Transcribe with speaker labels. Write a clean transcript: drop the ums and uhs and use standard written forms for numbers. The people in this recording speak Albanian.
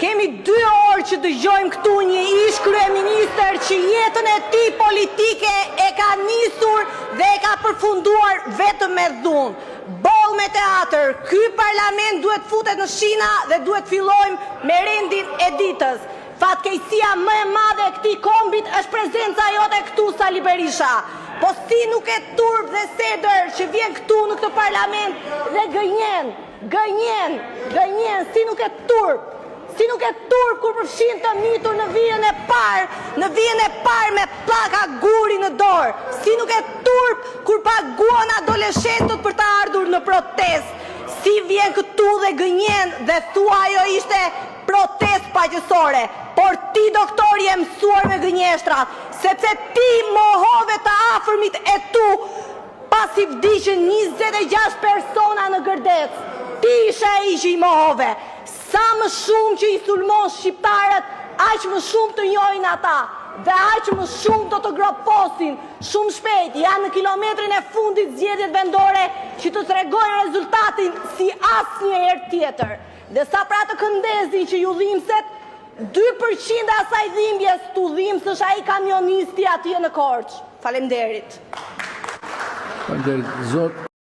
Speaker 1: Kemi 2 orë që dëgjojmë këtu një ish kryeministër që jetën e tij politike e ka nisur dhe e ka përfunduar vetëm me dhunë. Boll me teatr, ky parlament duhet futet në shina dhe duhet fillojmë me rendin e ditës. Fatkeqësia më e madhe e këtij kombit është prezenca jote këtu, Sali Berisha. Po si nuk e turp dhe seder që vjen këtu në këtë parlament dhe gënjen, si nuk e turp. Si nuk e turp kur përfshin të mitur në vijën e parë me pllaka guri në dorë. Si nuk e turp kur paguan adoleshentët për të ardhur në protestë. Si vjen këtu dhe gënjen dhe thua ajo ishte protestë paqësore. Por ti, doktor, je mësuar me gënjeshtrat, sepse ti mohove të afërmit e tu pasi vdiqën 26 persona në Gërdec. Ti ishe ai që i mohove. Sa më shumë që i sulmon shqiptarët, aq më shumë të njohin ata dhe aq më shumë do të groposin. Shumë shpejt janë në kilometrin e fundit zgjedhjet vendore që të tregojnë rezultatin si asnjëherë tjetër. Dhe sa pra të këndezi që ju dhimbset, 2% e asaj dhimbjes tu dhimbsësh ai kamionisti atje në Korçë. Faleminderit.
Speaker 2: Faleminderit, zot.